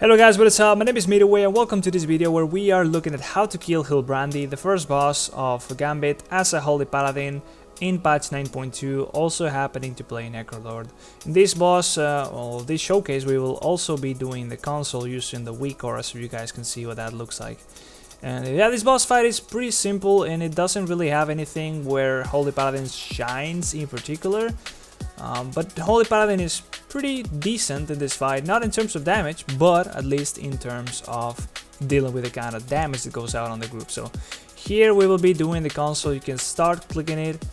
Hello guys, what is up? My name is Midway and welcome to this video where we are looking at how to kill HYLBRANDE, the first boss of Gambit as a Holy Paladin in patch 9.2, also happening to play NECRO Lord. In this boss, or this showcase, we will also be doing the console using the weak aura, so you guys can see what that looks like. And yeah, this boss fight is pretty simple and it doesn't really have anything where Holy Paladin shines in particular. But Holy Paladin is pretty decent in this fight, not in terms of damage, but at least in terms of dealing with the kind of damage that goes out on the group. So here we will be doing the console. You can start clicking it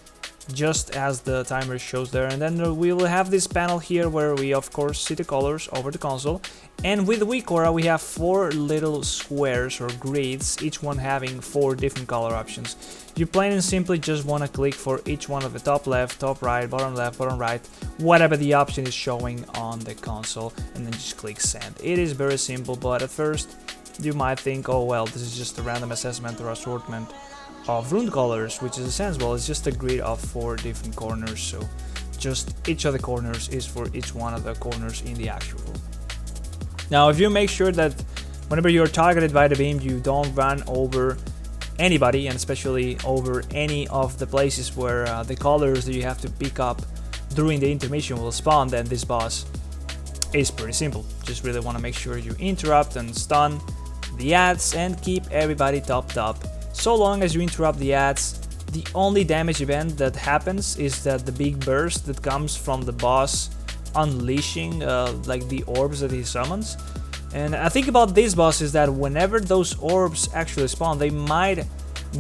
just as the timer shows there, and then we will have this panel here where we of course see the colors over the console. And with weak aura we have 4 little squares or grids, each one having 4 different color options. You plain and simply just want to click for each one of the top left, top right, bottom left, bottom right, whatever the option is showing on the console, and then just click send. It is very simple, but at first you might think, oh well, this is just a random assessment or assortment of rune colors, which is a sense. Well, it's just a grid of 4 different corners, so just each of the corners is for each one of the corners in the actual rune. Now if you make sure that whenever you're targeted by the beam you don't run over anybody, and especially over any of the places where the colors that you have to pick up during the intermission will spawn, then this boss is pretty simple. Just really want to make sure you interrupt and stun the ads and keep everybody topped up. So long as you interrupt the ads, the only damage event that happens is that the big burst that comes from the boss unleashing like the orbs that he summons. And I think about this boss is that whenever those orbs actually spawn, they might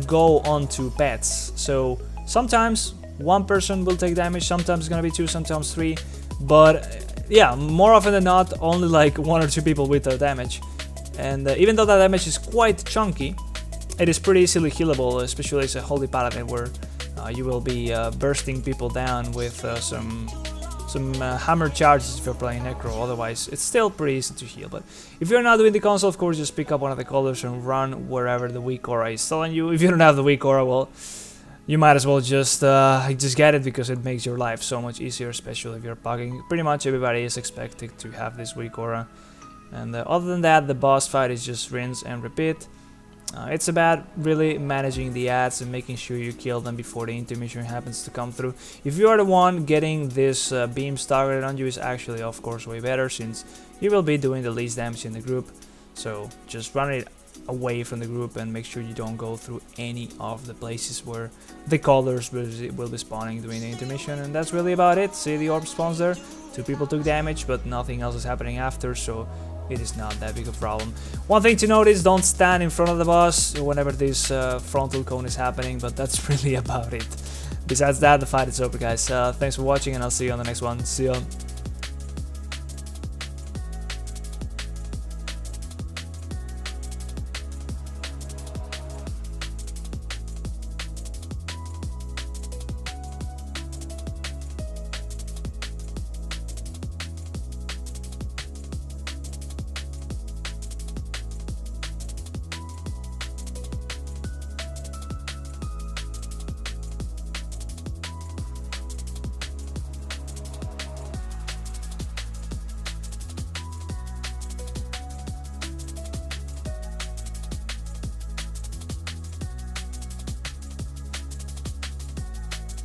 go onto pets. So sometimes one person will take damage, sometimes it's gonna be 2, sometimes 3, but yeah, more often than not only like 1 or 2 people with the damage. And even though that damage is quite chunky, it is pretty easily healable, especially as a Holy Paladin where you will be bursting people down with some hammer charges if you're playing Necro. Otherwise it's still pretty easy to heal. But if you're not doing the console, of course just pick up one of the colors and run wherever the weak aura is telling you. If you don't have the weak aura, well, you might as well just get it, because it makes your life so much easier, especially if you're pugging. Pretty much everybody is expected to have this weak aura. And other than that, the boss fight is just rinse and repeat. It's about really managing the ads and making sure you kill them before the intermission happens to come through. If you are the one getting this beams targeted on you, is actually of course way better, since you will be doing the least damage in the group. So just run it away from the group and make sure you don't go through any of the places where the colors will be spawning during the intermission. And that's really about it. See, the orb spawns there, 2 people took damage, but nothing else is happening after, so it is not that big a problem. One thing to note is don't stand in front of the boss whenever this frontal cone is happening, but that's really about it. Besides that, the fight is over, guys. Thanks for watching and I'll see you on the next one. See ya.